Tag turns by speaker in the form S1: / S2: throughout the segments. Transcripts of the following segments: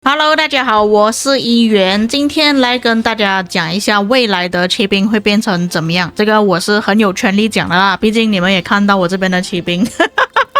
S1: Hello， 大家好，我是一元，今天来跟大家讲一下未来的骑兵会变成怎么样。这个我是很有权利讲的啦，毕竟你们也看到我这边的骑兵。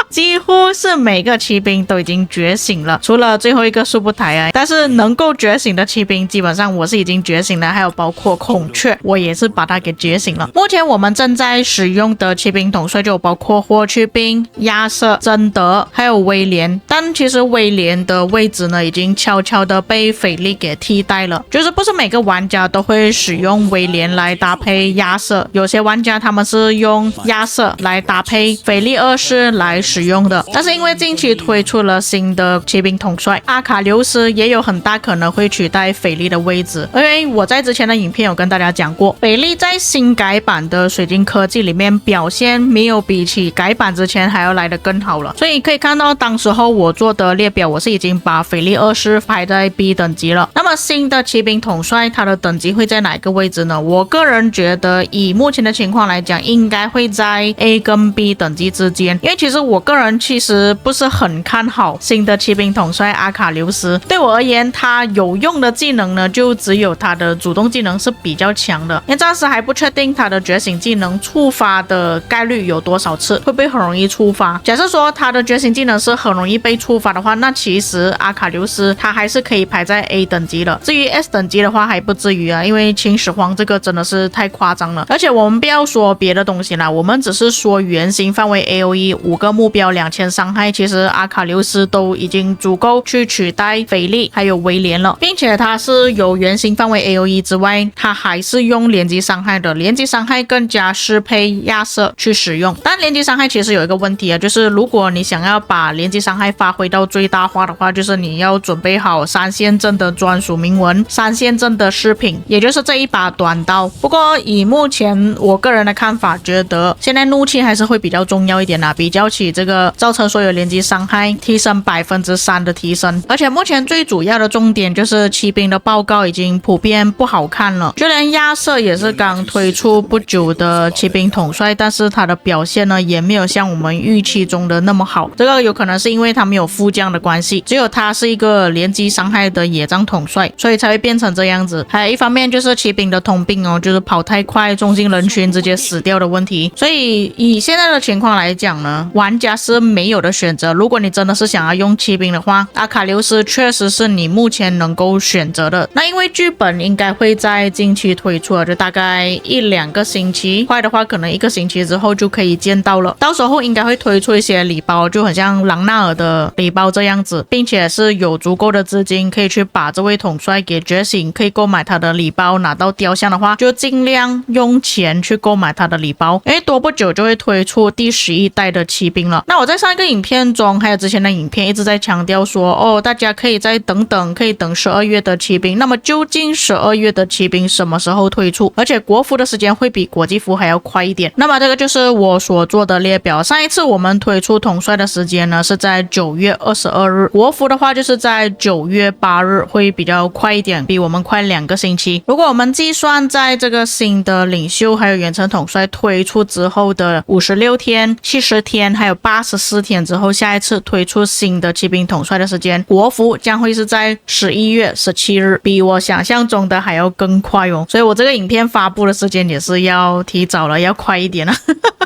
S1: 几乎是每个骑兵都已经觉醒了，除了最后一个速不台啊，但是能够觉醒的骑兵基本上我是已经觉醒了，还有包括孔雀，我也是把它给觉醒了。目前我们正在使用的骑兵统帅就包括霍去病、亚瑟、贞德还有威廉，但其实威廉的位置呢已经悄悄的被斐利给替代了，就是不是每个玩家都会使用威廉来搭配亚瑟，有些玩家他们是用亚瑟来搭配斐利二世来使用的。但是因为近期推出了新的骑兵统帅阿卡琉斯，也有很大可能会取代斐利的位置，因为我在之前的影片有跟大家讲过，斐利在新改版的水晶科技里面表现没有比起改版之前还要来得更好了，所以可以看到当时候我做的列表，我是已经把斐利二世排在 B 等级了。那么新的骑兵统帅它的等级会在哪个位置呢？我个人觉得以目前的情况来讲，应该会在 A 跟 B 等级之间，因为其实我个人其实不是很看好新的骑兵统帅阿卡琉斯。对我而言，他有用的技能呢，就只有他的主动技能是比较强的，因为暂时还不确定他的觉醒技能触发的概率有多少次，会不会很容易触发。假设说他的觉醒技能是很容易被触发的话，那其实阿卡琉斯他还是可以排在 A 等级的。至于 S 等级的话还不至于啊，因为秦始皇这个真的是太夸张了。而且我们不要说别的东西啦，我们只是说圆形范围 AOE 5个目标2000伤害，其实阿卡琉斯都已经足够去取代斐利还有威廉了，并且它是有圆形范围 AOE 之外，它还是用连击伤害的，连击伤害更加适配亚瑟去使用。但连击伤害其实有一个问题啊，就是如果你想要把连击伤害发挥到最大化的话，就是你要准备好三线阵的专属铭文、三线阵的饰品，也就是这一把短刀。不过以目前我个人的看法，觉得现在怒气还是会比较重要一点啦，比较起这个造成所有连击伤害提升3%的提升。而且目前最主要的重点就是骑兵的报告已经普遍不好看了，就连亚瑟也是刚推出不久的骑兵统帅，但是他的表现呢也没有像我们预期中的那么好。这个有可能是因为他没有副将的关系，只有他是一个连击伤害的野战统帅，所以才会变成这样子。还有一方面就是骑兵的通病哦，就是跑太快冲进人群直接死掉的问题。所以以现在的情况来讲呢，玩家是没有的选择。如果你真的是想要用骑兵的话，阿卡琉斯确实是你目前能够选择的。那因为剧本应该会在近期推出了，就大概1-2个星期，快的话可能1个星期之后就可以见到了。到时候应该会推出一些礼包，就很像朗纳尔的礼包这样子，并且是有足够的资金可以去把这位统帅给觉醒，可以购买他的礼包。拿到雕像的话，就尽量用钱去购买他的礼包，因为多不久就会推出第11代的骑兵了。那我在上一个影片中还有之前的影片一直在强调说，大家可以再等等，可以等12月的骑兵。那么究竟12月的骑兵什么时候推出？而且国服的时间会比国际服还要快一点。那么这个就是我所做的列表。上一次我们推出统帅的时间呢是在9月22日，国服的话就是在9月8日，会比较快一点，比我们快2个星期。如果我们计算在这个新的领袖还有远程统帅推出之后的56天、70天还有84天之后，下一次推出新的骑兵统帅的时间，国服将会是在11月17日，比我想象中的还要更快哦。所以我这个影片发布的时间也是要提早了，要快一点了。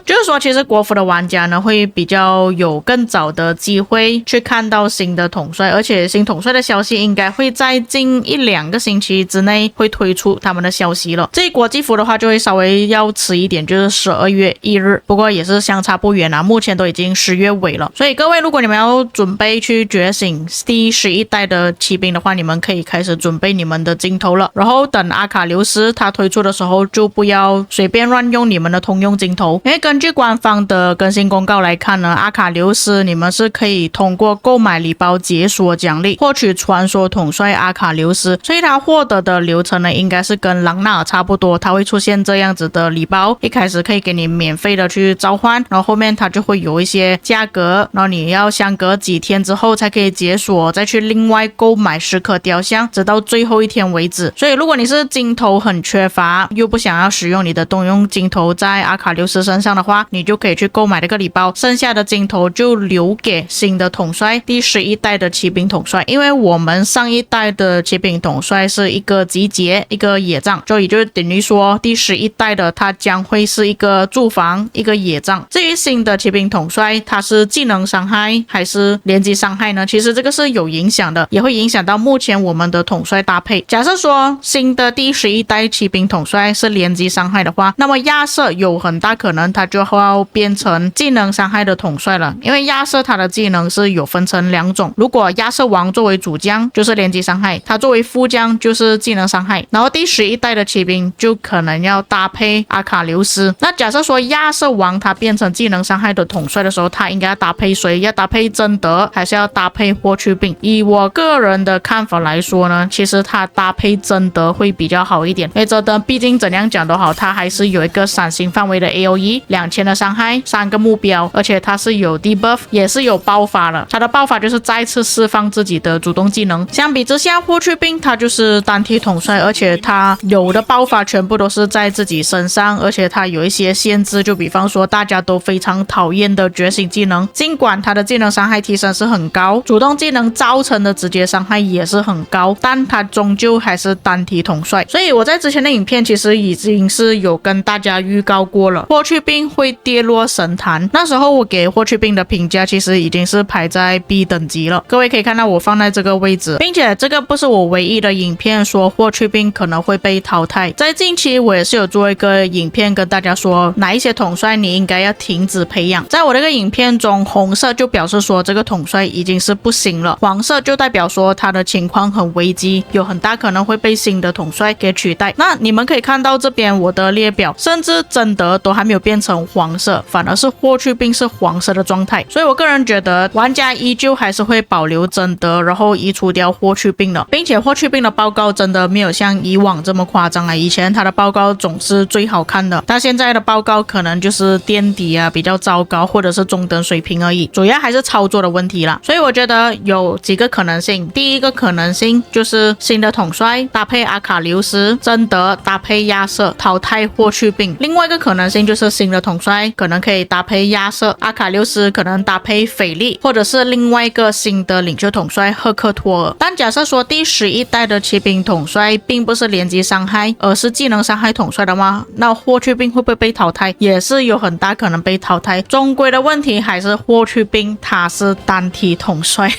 S1: 就是说其实国服的玩家呢会比较有更早的机会去看到新的统帅，而且新统帅的消息应该会在近1-2个星期之内会推出他们的消息了。至于国际服的话就会稍微要迟一点，就是12月1日，不过也是相差不远啊，目前都已经10月尾了。所以各位如果你们要准备去觉醒第11代的骑兵的话，你们可以开始准备你们的镜头了，然后等阿卡琉斯他推出的时候就不要随便乱用你们的通用镜头，因为根根据官方的更新公告来看呢，阿卡琉斯你们是可以通过购买礼包解锁奖励，获取传说统帅阿卡琉斯。所以他获得的流程呢，应该是跟朗纳尔差不多，他会出现这样子的礼包，一开始可以给你免费的去召唤，然后后面他就会有一些价格，然后你要相隔几天之后才可以解锁，再去另外购买10颗雕像，直到最后一天为止。所以如果你是金头很缺乏，又不想要使用你的动用金头在阿卡琉斯身上的话，你就可以去购买这个礼包，剩下的金头就留给新的统帅第11代的骑兵统帅。因为我们上一代的骑兵统帅是一个集结一个野仗，所以就等于说第11代的它将会是一个驻防一个野仗。至于新的骑兵统帅它是技能伤害还是连击伤害呢？其实这个是有影响的，也会影响到目前我们的统帅搭配。假设说新的第11代骑兵统帅是连击伤害的话，那么亚瑟有很大可能他就要变成技能伤害的统帅了，因为亚瑟他的技能是有分成2种，如果亚瑟王作为主将就是连击伤害，他作为副将就是技能伤害，然后第11代的骑兵就可能要搭配阿卡琉斯。那假设说亚瑟王他变成技能伤害的统帅的时候，他应该要搭配谁？要搭配贞德还是要搭配霍去病？以我个人的看法来说呢，其实他搭配贞德会比较好一点，因为贞德毕竟怎样讲都好，他还是有一个闪行范围的 AOE 2000的伤害3个目标，而且他是有 debuff 也是有爆发了，他的爆发就是再次释放自己的主动技能。相比之下霍去病他就是单体统帅，而且他有的爆发全部都是在自己身上，而且他有一些限制，就比方说大家都非常讨厌的觉醒技能，尽管他的技能伤害提升是很高，主动技能造成的直接伤害也是很高，但他终究还是单体统帅。所以我在之前的影片其实已经是有跟大家预告过了，霍去病会跌落神坛。那时候我给霍去病的评价其实已经是排在 B 等级了，各位可以看到我放在这个位置，并且这个不是我唯一的影片说霍去病可能会被淘汰。在近期我也是有做一个影片跟大家说哪一些统帅你应该要停止培养。在我这个影片中，红色就表示说这个统帅已经是不行了，黄色就代表说他的情况很危机，有很大可能会被新的统帅给取代。那你们可以看到这边我的列表，甚至贞德都还没有变成黄色，反而是霍去病是黄色的状态。所以我个人觉得玩家依旧还是会保留贞德，然后移除掉霍去病的，并且霍去病的报告真的没有像以往这么夸张啊，以前他的报告总是最好看的，但现在的报告可能就是垫底啊，比较糟糕或者是中等水平而已，主要还是操作的问题啦。所以我觉得有几个可能性，第一个可能性就是新的统帅搭配阿卡琉斯，贞德搭配亚瑟淘汰霍去病。另外一个可能性就是新的统帅可能可以搭配亚瑟，阿卡琉斯可能搭配斐利，或者是另外一个新的领袖统帅赫克托尔。但假设说第11代的骑兵统帅并不是连击伤害，而是技能伤害统帅的话，那霍去病会不会被淘汰？也是有很大可能被淘汰。终归的问题还是霍去病他是单体统帅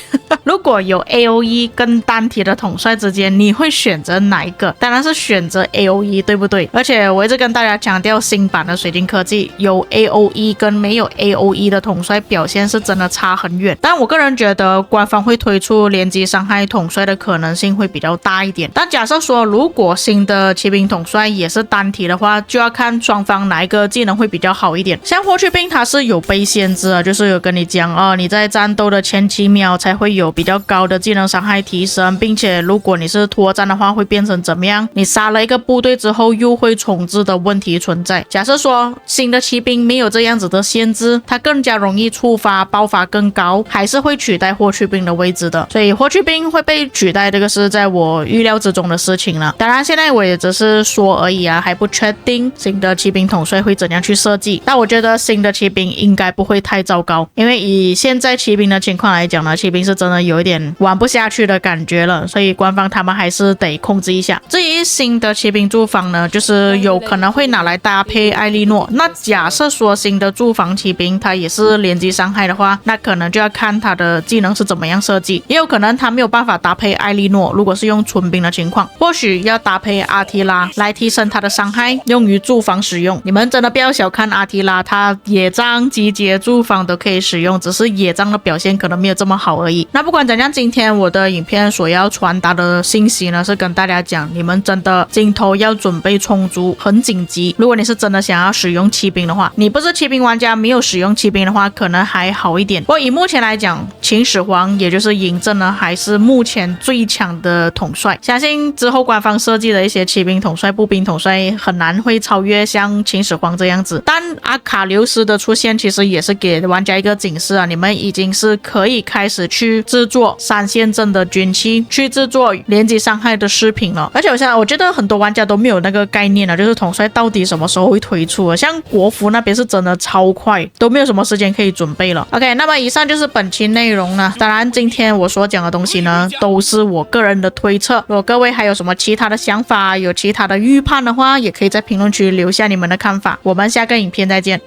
S1: 如果有 AOE 跟单体的统帅之间，你会选择哪一个？当然是选择 AOE， 对不对？而且我一直跟大家强调，新版的水晶科技有 AOE 跟没有 AOE 的统帅表现是真的差很远。但我个人觉得官方会推出连击伤害统帅的可能性会比较大一点。但假设说如果新的骑兵统帅也是单体的话，就要看双方哪一个技能会比较好一点。像霍去病他是有被限制啊，就是有跟你讲哦，你在战斗的前7秒才会有比较高的技能伤害提升，并且如果你是脱战的话会变成怎么样，你杀了一个部队之后又会重置的问题存在。假设说新的骑兵没有这样子的限制，它更加容易触发爆发更高，还是会取代霍去病的位置的。所以霍去病会被取代，这个是在我预料之中的事情了。当然现在我也只是说而已啊，还不确定新的骑兵统帅会怎样去设计。但我觉得新的骑兵应该不会太糟糕，因为以现在骑兵的情况来讲呢，骑兵是真的有一点玩不下去的感觉了，所以官方他们还是得控制一下。至于新的骑兵驻防呢，就是有可能会拿来搭配艾莉诺。那假设说新的驻防骑兵他也是连击伤害的话，那可能就要看他的技能是怎么样设计，也有可能他没有办法搭配艾莉诺，如果是用纯兵的情况，或许要搭配阿提拉来提升他的伤害，用于驻防使用。你们真的不要小看阿提拉，他野仗、集结、驻防都可以使用，只是野仗的表现可能没有这么好而已。那不不管怎样，今天我的影片所要传达的信息呢，是跟大家讲，你们真的镜头要准备充足，很紧急。如果你是真的想要使用骑兵的话，你不是骑兵玩家，没有使用骑兵的话，可能还好一点。不过以目前来讲，秦始皇也就是嬴政呢，还是目前最强的统帅。相信之后官方设计的一些骑兵统帅、步兵统帅很难会超越像秦始皇这样子。但阿卡琉斯的出现，其实也是给玩家一个警示啊，你们已经是可以开始去制作3线阵的军器，去制作连击伤害的饰品了。而且我觉得很多玩家都没有那个概念了，就是统帅到底什么时候会推出啊？像国服那边是真的超快，都没有什么时间可以准备了。OK， 那么以上就是本期内容了。当然，今天我所讲的东西呢，都是我个人的推测。如果各位还有什么其他的想法，有其他的预判的话，也可以在评论区留下你们的看法。我们下个影片再见。